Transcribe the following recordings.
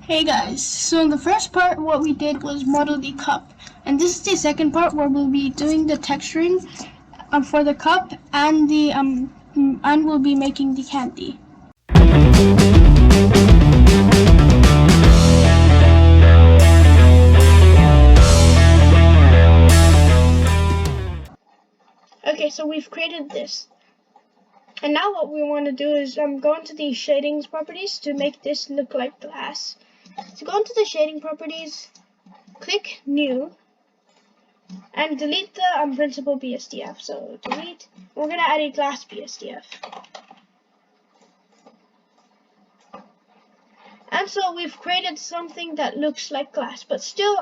Hey guys, so in the first part what we did was model the cup, and this is the second part where we'll be doing the texturing for the cup and we'll be making the candy. Okay, so we've created this. And now what we want to do is go into the shadings properties to make this look like glass. So go into the shading properties, click new, and delete the unprintable BSDF. So delete. We're going to add a glass BSDF. And so we've created something that looks like glass, but still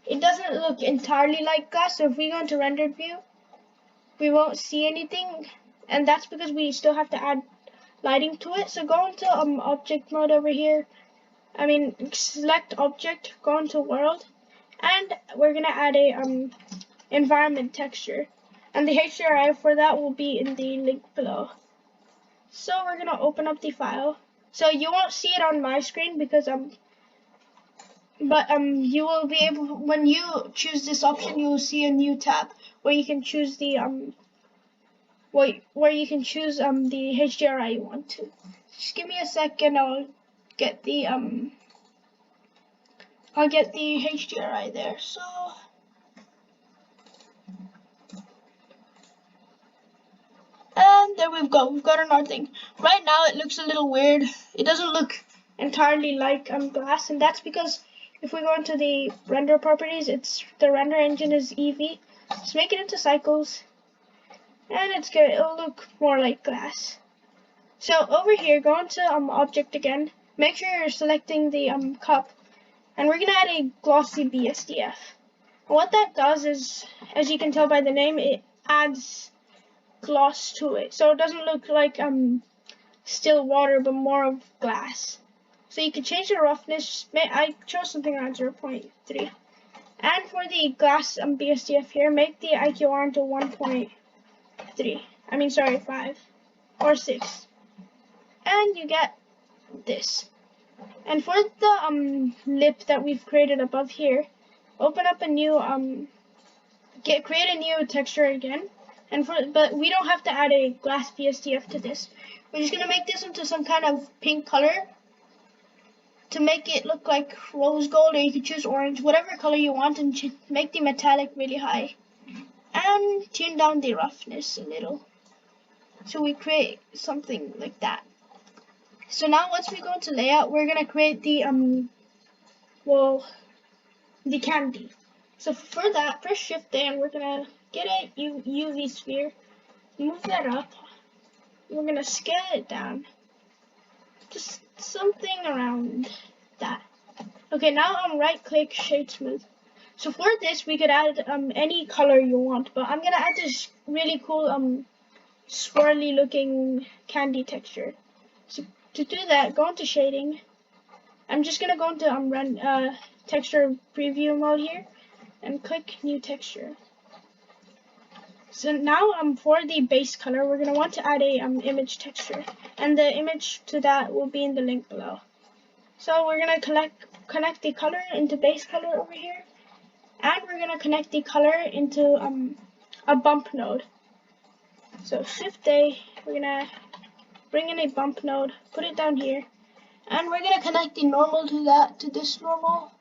it doesn't look entirely like glass. So if we go into rendered view, we won't see anything. And that's because we still have to add lighting to it. So go into object mode over here. Select object, go into world, and we're gonna add a environment texture. And the HDRI for that will be in the link below. So we're gonna open up the file. So you won't see it on my screen because you will be able, when you choose this option, you will see a new tab where you can choose the where you can choose the HDRI you want to. Just give me a second, I'll get the HDRI there. So and there we've got another thing. Right now it looks a little weird. It doesn't look entirely like glass, and that's because if we go into the render properties, the render engine is Eevee. Just make it into cycles, and it'll look more like glass. So over here, go into object again. Make sure you're selecting the cup, and we're gonna add a Glossy Bsdf. And what that does is, as you can tell by the name, it adds gloss to it, so it doesn't look like still water, but more of glass. So you can change the roughness. I chose something around 0.3. And for the glass BSDF here, make the IQR to 1.3. 5 or 6. And you get this. And for the lip that we've created above here, open up a new create a new texture again. But we don't have to add a glass BSDF to this. We're just gonna make this into some kind of pink color to make it look like rose gold, or you could choose orange, whatever color you want, and make the metallic really high. And tune down the roughness a little. So we create something like that. So now once we go into layout, we're gonna create the the candy. So for that, press Shift A, and we're gonna get a UV sphere, move that up. We're gonna scale it down, just something around that. Okay, now right click, shade smooth. So for this, we could add any color you want, but I'm gonna add this really cool swirly looking candy texture. So to do that, go into shading. I'm just gonna go into texture preview mode here, and click new texture. So now for the base color, we're going to want to add a image texture, and the image to that will be in the link below. So we're going to connect the color into base color over here, and we're going to connect the color into a bump node. So Shift A, we're going to bring in a bump node, put it down here, and we're going to connect the normal to this normal,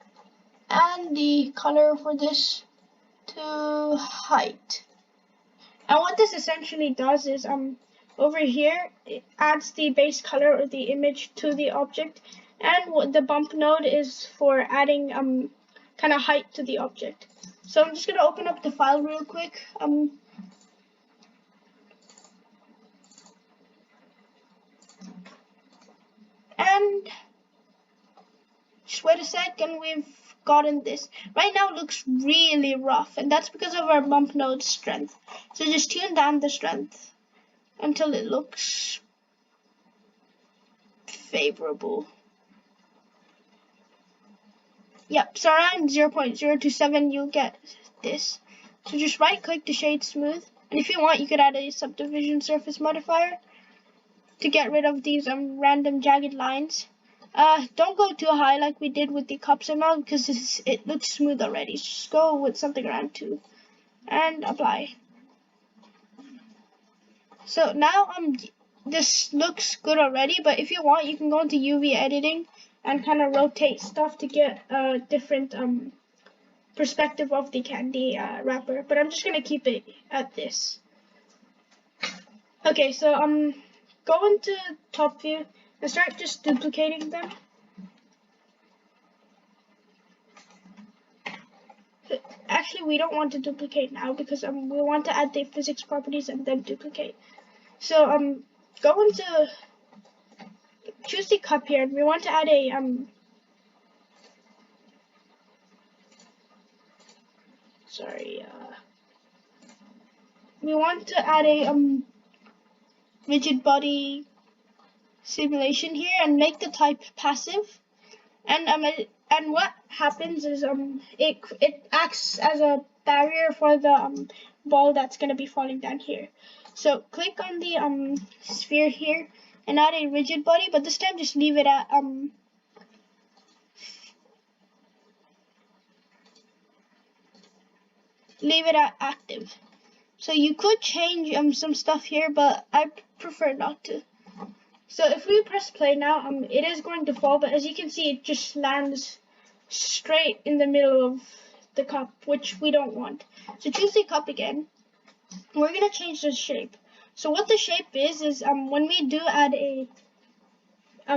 and the color for this to height. And what this essentially does is, over here, it adds the base color or the image to the object, and what the bump node is for adding kind of height to the object. So I'm just gonna open up the file real quick. And just wait a sec, and we've gotten this. Right now it looks really rough, and that's because of our bump node strength. So just tune down the strength until it looks favorable. Yep, so around 0.027 you'll get this. So just right click to shade smooth, and if you want you could add a subdivision surface modifier to get rid of these random jagged lines. Don't go too high like we did with the cups and mouth because it looks smooth already. Just go with something around 2 and apply. So now this looks good already, but if you want, you can go into UV editing and kind of rotate stuff to get a different perspective of the candy wrapper. But I'm just gonna keep it at this. Okay, so go into top view and start just duplicating them. Actually, we don't want to duplicate now because we want to add the physics properties and then duplicate. So go into, choose the cup here, and we want to add a we want to add a rigid body simulation here and make the type passive. And what happens is it acts as a barrier for the ball that's gonna be falling down here. So click on the sphere here and add a rigid body, but this time just leave it at active. So you could change some stuff here, but I prefer not to. So if we press play now, it is going to fall, but as you can see, it just lands straight in the middle of the cup, which we don't want. So choose the cup again. We're gonna change the shape. So what the shape is when we do add a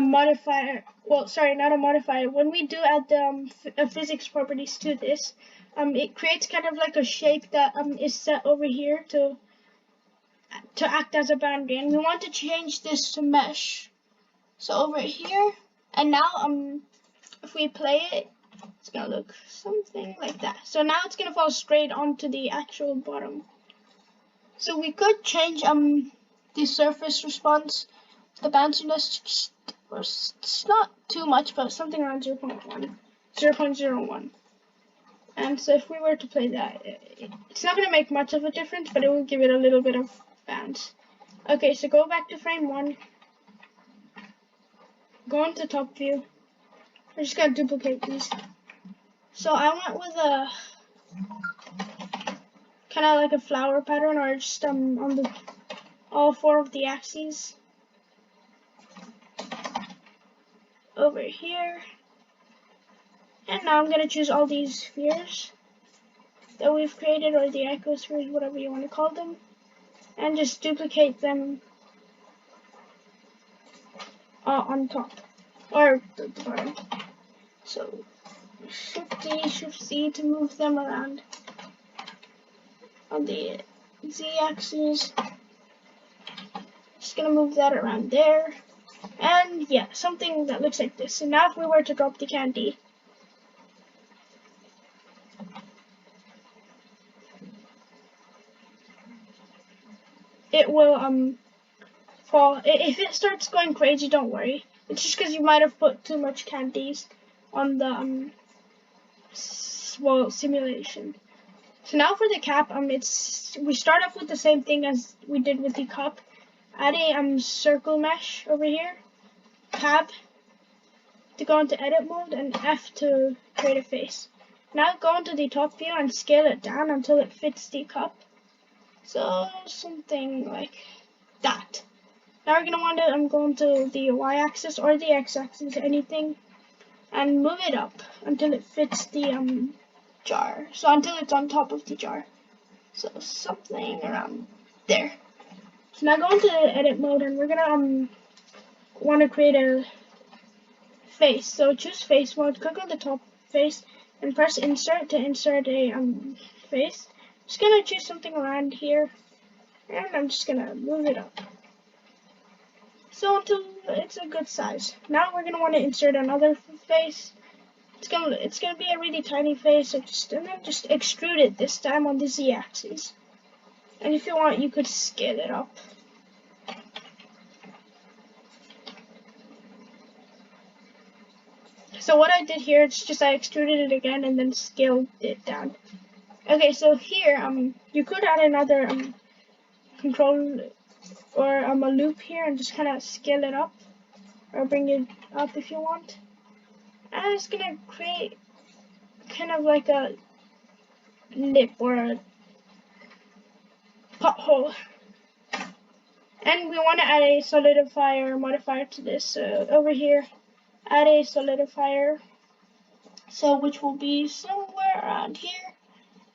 modifier, well, sorry, not a modifier. When we do add the physics properties to this, it creates kind of like a shape that is set over here to act as a boundary, and we want to change this to mesh. So over here, and now if we play it, it's gonna look something like that. So now it's gonna fall straight onto the actual bottom. So we could change the surface response, the bounciness, it's not too much, but something around 0.1. And so if we were to play that, it's not going to make much of a difference, but it will give it a little bit of bounce. Okay, so go back to frame 1. Go into top view. We're just going to duplicate these. So I went with a kind of like a flower pattern, or just on all 4 of the axes. Over here. And now I'm going to choose all these spheres that we've created, or the echo spheres, whatever you want to call them, and just duplicate them on top, or the bottom. So Shift D, Shift C to move them around on the Z-axis. Just going to move that around there. And yeah, something that looks like this. And now if we were to drop the candy, it will fall. If it starts going crazy, don't worry. It's just because you might have put too much candies on the simulation. So now for the cap, we start off with the same thing as we did with the cup. Add a circle mesh over here. Tab to go into edit mode, and F to create a face. Now go into the top view and scale it down until it fits the cup. So something like that. Now we're gonna want to go into the y-axis or the x-axis, anything, and move it up until it fits the jar. So until it's on top of the jar. So something around there. So now go into edit mode, and we're gonna want to create a face. So choose face mode, click on the top face, and press insert to insert a face. Just gonna choose something around here, and I'm just gonna move it up. So until it's a good size. Now we're gonna want to insert another face. It's gonna be a really tiny face. So then just extrude it this time on the Z-axis. And if you want, you could scale it up. So what I did here, it's just I extruded it again and then scaled it down. Okay, so here, you could add another control or a loop here and just kind of scale it up, or bring it up if you want. And it's gonna create kind of like a lip or a pothole. And we want to add a Solidifier Modifier to this. So over here, add a Solidifier. So which will be somewhere around here.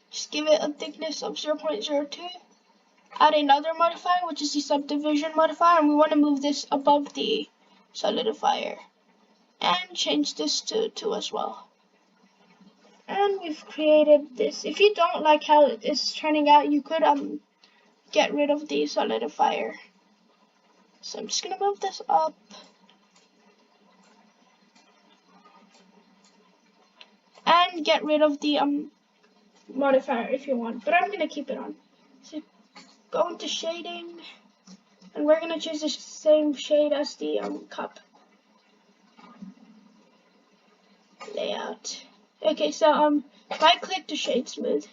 Just give it a thickness of 0.02. Add another modifier, which is the Subdivision Modifier, and we want to move this above the Solidifier. And change this to 2 as well. And we've created this. If you don't like how it's turning out, you could get rid of the Solidifier. So I'm just gonna move this up. And get rid of the modifier if you want, but I'm gonna keep it on. So go into shading, and we're gonna choose the same shade as the cup layout. Okay, so right click to shade smooth.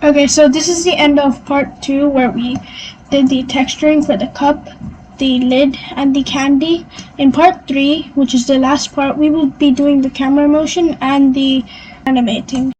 Okay, so this is the end of part 2 where we did the texturing for the cup, the lid, and the candy. In part 3, which is the last part, we will be doing the camera motion and the animating.